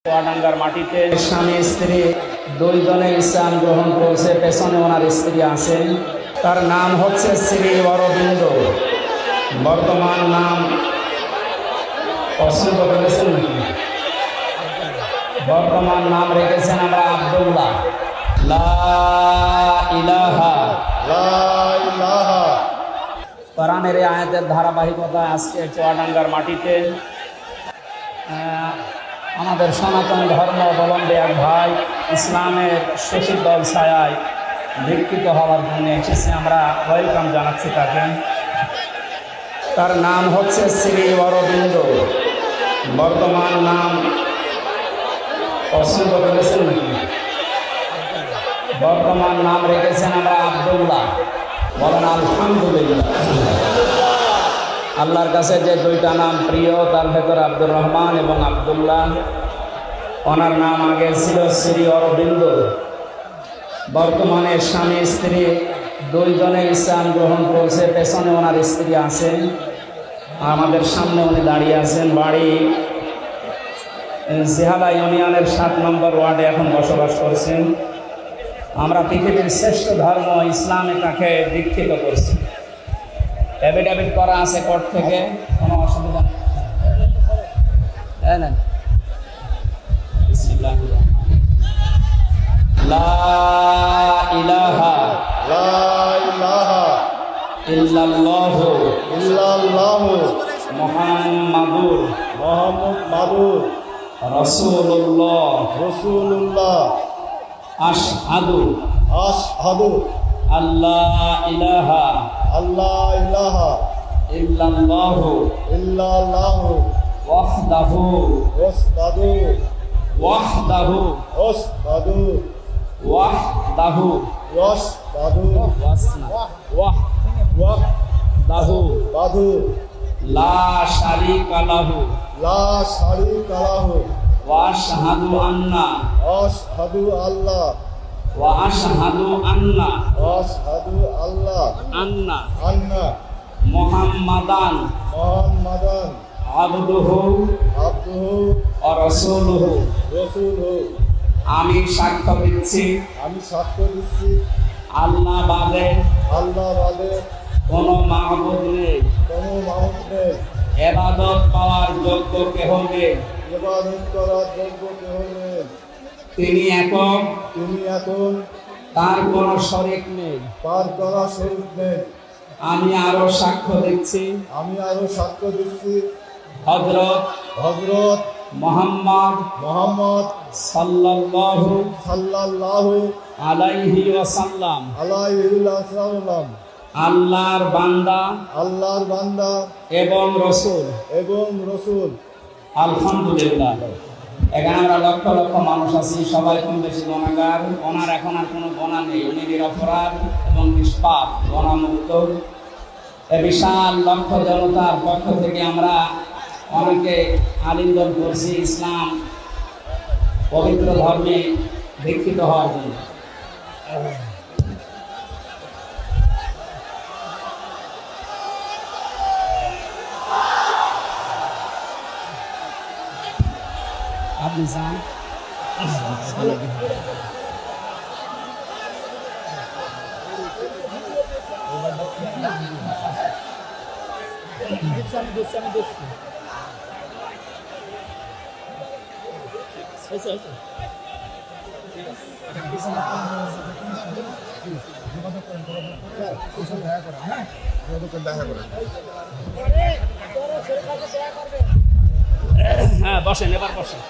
চুয়াডাঙ্গার মাটিতে স্বামী স্ত্রী দুইজনে ইসলাম গ্রহণ করেছে। পেছনে ওনার স্ত্রী আছেন, তার নাম হচ্ছে শ্রী অরবিন্দ। বর্তমান নাম পছন্দ করেছেন নাকি? বর্তমান নাম রেখেছেন আমরা আব্দুল্লাহ। লা ইলাহা কোরআনের এই আয়াতের ধারাবাহিকতা আজকে চুয়াডাঙ্গার মাটিতে আমাদের সনাতন ধর্ম অবলম্বী এক ভাই ইসলামের সুশীতল ছায়ায় দীক্ষিত হওয়ার জন্য এসেছে। আমরা ওয়েলকাম জানাচ্ছি তাকে। তার নাম হচ্ছে শ্রী অরবিন্দ। বর্তমান নাম পছন্দ করেছেন নাকি? বর্তমান নাম রেখেছেন আমরা আব্দুল্লাহ। বলেন আলহামদুলিল্লাহ। আল্লাহর কাছে যে দুইটা নাম প্রিয়, তার ভেতর আব্দুর রহমান এবং আব্দুল্লাহ। ওনার নাম আগে ছিল শ্রী অরবিন্দ। বর্তমানে স্বামী স্ত্রী দুইজনে ইসলাম গ্রহণ করেছে। পেছনে ওনার স্ত্রী আছেন, আমাদের সামনে উনি দাঁড়িয়ে আছেন। বাড়ি জিহালা ইউনিয়নের 7 নম্বর ওয়ার্ডে এখন বসবাস করছেন। আমরা পৃথিবীর শ্রেষ্ঠ ধর্ম ইসলামে তাকে দীক্ষিত করছি। এফিডেভিট করা আছে কোর্ট থেকে, কোনো অসুবিধা নেই। লা ইলাহা ইল্লাল্লাহু মুহাম্মাদুর রাসূলুল্লাহ আশহাদু আল্লাহ ইলাহা ইল্লাল্লাহু ওয়াহদাহু লা শারীকা লাহু ওয়া আশহাদু আন্না মুহাম্মাদান আবদুহু ওয়া রাসূলুহু। আমি সাক্ষ্য দিচ্ছি আল্লাহ বাদে কোনো মাবুদ নেই, ইবাদত পাওয়ার যোগ্য কেহ নেই। তিনি একক, তার কোনো শরীক নেই। আমি আরো সাক্ষ্য দিচ্ছি হযরত মুহাম্মদ সাল্লাল্লাহু আলাইহি ওয়াসাল্লাম আল্লাহর বান্দা এবং রাসূল। আলহামদুলিল্লাহ। এখানে আমরা লক্ষ লক্ষ মানুষ আছি, সবাই কম বেশি গুনাহগার। ওনার এখন আর কোনো গুনাহ নেই, উনি নিরপরাধ এবং নিষ্পাপ, গুনাহমুক্ত। এই বিশাল লক্ষ জনতার পক্ষ থেকে আমরা অনেকে আলিঙ্গন করছি ইসলাম পবিত্র ধর্মে দীক্ষিত হওয়ার জন্য। আপনি যান। হ্যাঁ বসেন, এবার বসেন।